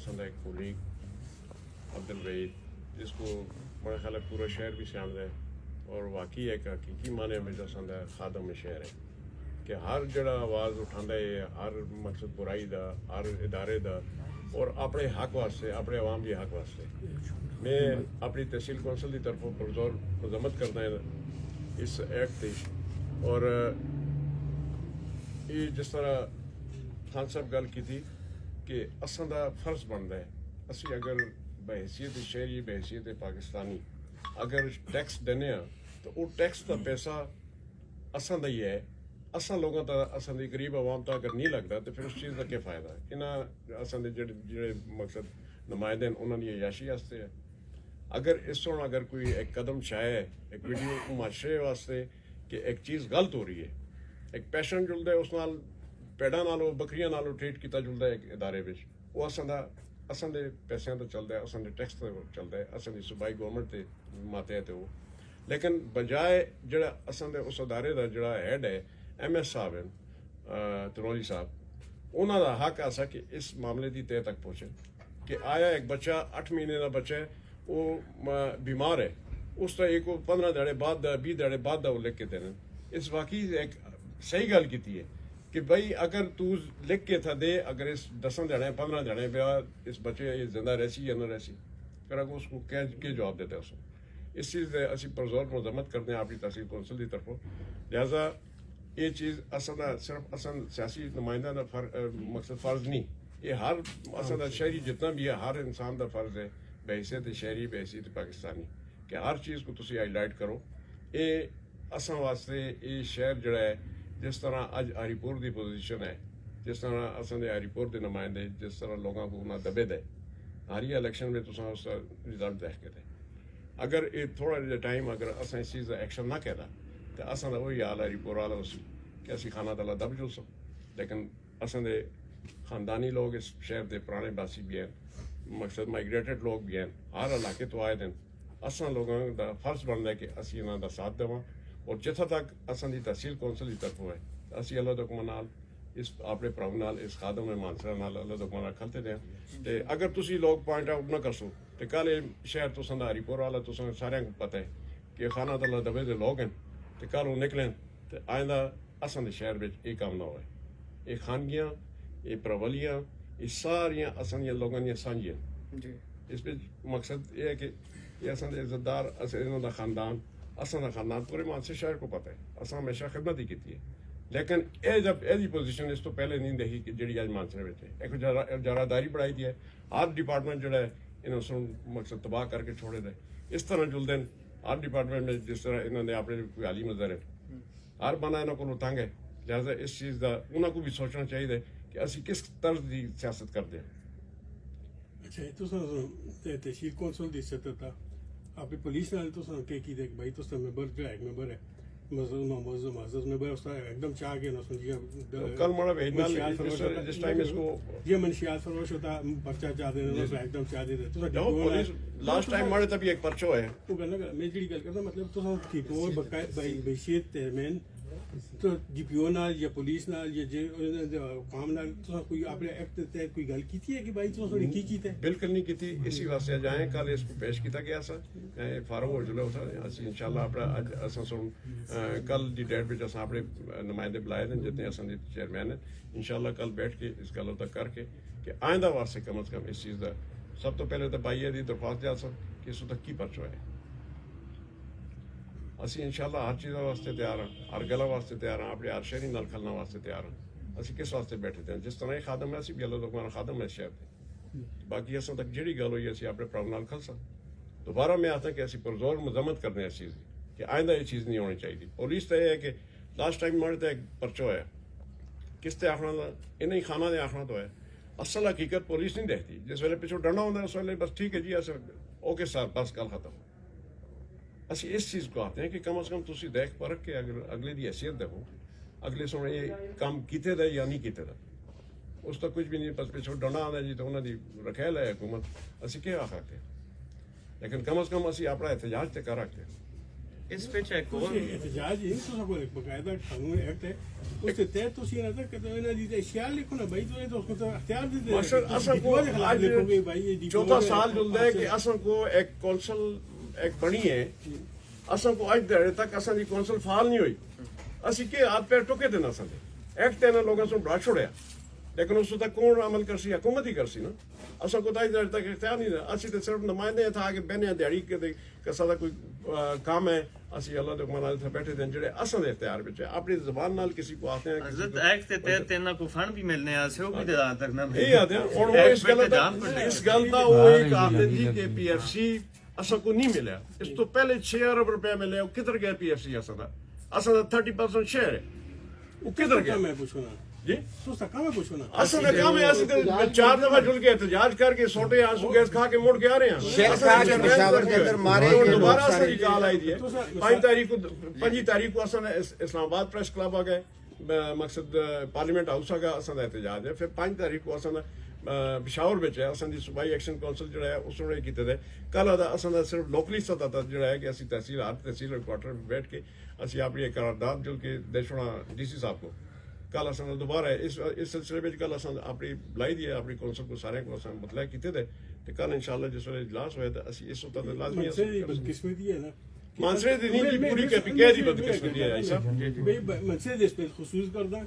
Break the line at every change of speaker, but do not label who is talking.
असंदा एक कोलीग अब्दुल वहीद, जिसको मेरा ख्याल है पूरा शहर भी शामिल है और वाकई एक हकीकी माने में जो असंदा खादम शहर है कि हर जड़ा आवाज़ उठांदा है हर मकसद बुराई दा हर इदारे दा और अपने हक वास्ते अपने अवाम के हक वास्ते। मैं अपनी तहसील कौंसल की तरफों पुरजोर मजम्मत करना है इस एक्ट की और ये जिस तरह खान साहब गल की थी कि असां दा फर्ज बनता है असी अगर बहसीत शहरी बहसीत पाकिस्तानी अगर टैक्स देने तो वो टैक्स का पैसा असां दा ही है। असां लोगों का असां दी गरीब आवाम तो अगर नहीं लगता तो फिर उस चीज़ का क्या फ़ायदा है। इन्हें असां दे जेह्ड़े मकसद नुमाइंदे हैं उन्होंने अयाशी वास्ते है। अगर इस तरह अगर कोई एक कदम चाहे एक वीडियो माशरे वास्ते कि एक चीज़ गलत हो रही है, एक पैशन जुलदा है उस नाल पैड़ा नालों बकरियां नालों ट्रीट किया जुलदा है एक इदारे विच, वो असां दे पैसों तो चलता है, असां दे टैक्स तो चलता है, असां दी सूबाई गौरमेंट के मातहत है वो। लेकिन बजाय जड़ा असां दे उस अदारे का जड़ा हैड है MS साहब हैं तनौली साहब, उन्हों का हक आसा कि इस मामले की तय तक पहुँचे कि आया एक बच्चा 8 महीने का बच्चा है वो बीमार है उसका एक 15 दिहाड़े बाद 20 दिहाड़े बाद वो लिख के देने। इस वाकई एक सही गल की है कि भाई अगर तू लिख के था दे अगर इस 10 दिहाड़े 15 दिहाड़े बाद इस बच्चे ये जिंदा रहसी या न रहसी फिर अगर उसको क्या जवाब देता है उसको। इस चीज़ असी पुरजोर मजम्मत करते हैं अपनी तहसील कौंसल की तरफों। लिहाजा ये चीज़ असां सिर्फ असां सियासी नुमाइंदा का मकसद फ़र्ज नहीं, ये हर असां शहरी जितना भी है हर इंसान का फ़र्ज है बहसीत शहरी बहसीत पाकिस्तानी कि हर चीज़ को तुसी हाईलाइट करो। ये असां वास्ते ये शहर जड़ा है जिस तरह अज हरीपुर की पोजीशन है, जिस तरह असां दे हरीपुर के नुमाइंदे जिस तरह लोगों को उन्हें दबे दे हर इलेक्शन में तुसा उसका रिजल्ट देख के दे। अगर ये थोड़ा जहा टाइम अगर असां इस चीज़ का एक्शन ना कहता तो असां दा वही हाल हरीपुर वाला उसी कि असी खाना तला दब जुलसो। लेकिन असां दे खानदानी लोग इस शहर के पुराने बासी भी हैं, मकसद माइग्रेटेड लोग भी हैं, हर इलाके तो आए दिन। असां लोगों का फर्ज बनता है कि असी इन्हां दा साथ देवां और जिथा तक असां दी तहसील कौंसल की तरफों है असी अल्लाह दे हुक्म नाल इस अपने भरावां नाल इस खादम में मानसरा नाल अल्लाह दे हुक्म नाल खलते दें। ते अगर तुसी लोग पॉइंट आउट ना करसो तो कल शहर तुसां दा हरीपुर वाला तुसां सारें को पता है कि खाना तला दबे दे लोग हैं तो कल वो निकलें तो आइंदा असां दे शहर में ये काम ना होए। ये खानगियां ये प्रवलियां ये सारियां असां दियां लोगों दियां सांझियां। इस मकसद ये है कि ये असां दे इज्जतदार इन्हां दा खानदान असां दा खानदान पूरे मानसर शहर को पता है असां हमेशा खिदमत ही की है। लेकिन ये जब यही पोजीशन इस तो पहले नहीं देखी कि जी अज मानसर में एक जारादारी बढ़ाई दी है। हर डिपार्टमेंट जो है इन्होंने सुन मकसद तबाह करके छोड़े दे इस तरह जुलते हैं। हर डिपार्टमेंट में जिस तरह इन्होंने अपने कोई हाली नजर है हर बना इन्हों को तंग है। लिहाजा इस चीज़ का उन्होंने को भी सोचना चाहिए कि असी किस तर्ज की सियासत करते हैं।
अच्छा तहसील कौंसल की सतह आपकी पुलिस नाल भाई तो मेंबर जो है मेंबर है मेंबर उसका एकदम चाह के ना समझिए
कल मड़ा भेजना जिस टाइम इसको
ये मनशियात फरोश होता पर्चा चाह देना एकदम चाह दे
पुलिस लास्ट टाइम मड़े तभी एक पर्चो है
वो गल मैं जी गल करता मतलब तो डिपो बहसीत चेयरमैन तो DPO नाल या पुलिस नाल या जे काम नाल तो कोई आपने एक्ट ते कोई गल की है कि भाई तो थोड़ी की चीज है
बिल्कुल नहीं की थी। इसी वास्ते जाए कल इसको पेश किया गया सा फार्म हो जुले उठा असं इंशाल्लाह अपना अज अस सुन कल की डेट में अस अपने नुमाइंदे बुलाए थे जितने अस चेयरमैन हैं इंशाल्लाह कल बैठ के इस गल तक करके कि आइंदा वास्ते कम अज कम इस चीज़ का सब तो पहले तो भाई की दरख्वास्त जा कि इस तक की परचो है। असी इंशाल्लाह हर चीज़ वास्ते तैयार हाँ, हर गल वास्ते तैयार हाँ, अपने हर शहरी नाल खलने वास्ते तैयार हाँ। असी किस वास्ते बैठे थे जिस तरह खादम है असी भी अल्लाह हुक्म खादम है शहर के। बाकी अस तक जी गल हुई असी अपने भरावां नाल खलसा। दोबारा मैं आता कि असी पुरजोर मजम्मत करने इस चीज़ की कि आइंदा ये चीज़ नहीं होनी चाहिए। पुलिस तो यह है कि लास्ट टाइम मारे तो एक परचो है किस आखना इन्हें खाना दे आखना तो है असल हकीकत पुलिस नहीं देखती। जिस वेले पिछों डरना होंगे उस वेले बस ठीक है जी अस ओके सर बस गल खत्म। असी इस चीज़ को आते हैं कि कम अज़ कम तुसी देख परख के अगर अगले की हैसियत देखो अगले सोने ये काम किते दा या नहीं किते दा उस तक कुछ भी नहीं बस पिछों डरना आना जी तो उन्होंने रखेल है हुकूमत असी क्या आखते हैं। लेकिन कम अज़ कम असी अपना एहतजाज तो कर रखते हैं।
ਇਸ ਵਿੱਚ ਇੱਕ ਹੋਰ
ਤੁਸੀਂ ਇਤਜਾਜ ਹੀ ਤੁਸੀਂ ਕੋਲ ਇੱਕ ਬਕਾਇਦਾ ਕਾਨੂੰਨ ਐਕਟ ਹੈ ਉਸ ਦੇ ਤਹਿਤ ਤੁਸੀਂ ਇਹਨਾਂ ਤੱਕ ਇਹਨਾਂ ਦੀ ਇਸ਼ਾਰ ਲਿਖੋ ਨਾ ਭਾਈ ਤੁਸੀਂ ਤਾਂ ਉਸको अख्तियार दे दे
मास्टर असन को आज
लिखोगे भाई ये
चौथा साल जुलदा है कि असन को एक कौंसल एक बनी है असन को आज देर तक असन की कौंसल फाल नहीं हुई असि के हाथ पैर टुके देना असन एक्ट है ना लोगों से बड़ा छोड़या लेकिन उस तक कौन अमल कर सी हुकूमत ही कर सी ना असन को आज देर तक इख्तियार नहीं रहा असि तो सिर्फ नुमाइंदे था कि बहने दिहाड़ी के सादा कोई काम है ਅਸੀਂ ਅੱਲਾਹ ਦੇ ਹੁਕਮ ਨਾਲ ਇੱਥੇ ਬੈਠੇ ਦੇ ਜਿਹੜੇ ਅਸਲ ਦੇ ਇਖਤਿਆਰ ਵਿੱਚ ਹੈ ਆਪਣੀ ਜ਼ਬਾਨ ਨਾਲ ਕਿਸੇ ਕੋ ਆਤੇ ਹੈ
ਹਜ਼ਰਤ ਐਕਟ ਦੇ ਤਹਿਤ ਇਹਨਾਂ ਕੋ ਫੰਡ ਵੀ ਮਿਲਨੇ ਆ ਸੇ ਉਹ ਵੀ ਦਿਲਾ ਤੱਕ ਨਾ
ਇਹ ਆਦੇ ਹੁਣ ਉਹ ਇਸ ਗੱਲ ਦਾ ਉਹ ਇੱਕ ਆਖਦੇ ਜੀ ਕਿ ਪੀਐਫਸੀ ਅਸਾਂ ਕੋ ਨਹੀਂ ਮਿਲਿਆ ਇਸ ਤੋਂ ਪਹਿਲੇ 6 ਅਰਬ ਰੁਪਏ ਮਿਲੇ ਉਹ ਕਿੱਧਰ ਗਿਆ ਪੀਐਫਸੀ ਅਸਾਂ ਦਾ 30% ਸ਼ੇਅਰ ਹੈ ਉਹ ਕਿੱਧਰ ਗਿਆ
मैं पूछो ना
जी
तो सका मैं पूछो ना
असल में काम है असं 4 दफा जुल के एहतजाज करके सोटे आंसू गैस खा के मुड़ के आ रहे हैं
शेर खा के पेशावर के अंदर मारे गए
दोबारा असं की कॉल आई थी 5 तारीख को असं इस्लामाबाद प्रेस क्लब आ गए मकसद पार्लियामेंट हाउस आ गया असं एहतजाज है फिर 5 तारीख को असं पिशावर ਵਿੱਚ ਹੈ ਅਸਾਂ ਦੀ ਸੂਬਾਈ ਐਕਸ਼ਨ ਕਾਉਂਸਲ ਜਿਹੜਾ ਹੈ ਉਸ ਨੇ ਕੀਤੇ ਦੇ ਕੱਲ ਦਾ ਅਸਾਂ ਦਾ ਸਿਰਫ ਲੋਕਲੀ ਸਤਾ ਦਾ ਜਿਹੜਾ ਹੈ ਕਿ ਅਸੀਂ ਤਹਿਸੀਲ ਹੈਡਕੁਆਟਰ ਵਿੱਚ ਬੈਠ ਕੇ ਅਸੀਂ ਆਪਣੀ ਕਰਾਰਦਾਦ ਜੋ ਕਿ ਦੇਸ਼ੋਣਾ ਡੀਸੀ ਸਾਹਿਬ ਕੋ ਕੱਲ ਅਸਾਂ ਦੁਬਾਰਾ ਇਸ ਸਿਲਸਿਲੇ ਵਿੱਚ ਕੱਲ ਅਸਾਂ ਆਪਣੀ ਬੁਲਾਈ ਦੀ ਹੈ ਆਪਣੀ ਕਾਉਂਸਲ ਕੋ ਸਾਰਿਆਂ ਕੋ ਅਸਾਂ ਮਤਲਬ ਕੀਤੇ ਦੇ ਤੇ ਕੱਲ ਇਨਸ਼ਾਅੱਲਾ ਜਿਸ ਵੇਲੇ ਇਜਲਾਸ ਹੋਇਆ ਤਾਂ ਅਸੀਂ ਇਸ ਵਕਤ ਲਾਜ਼ਮੀ
बदकिस्मती है ना
मानसरे दी नहीं पूरी कहती बदकिस्मती है ऐसा
भाई मनसे इस पे खुसूस करदा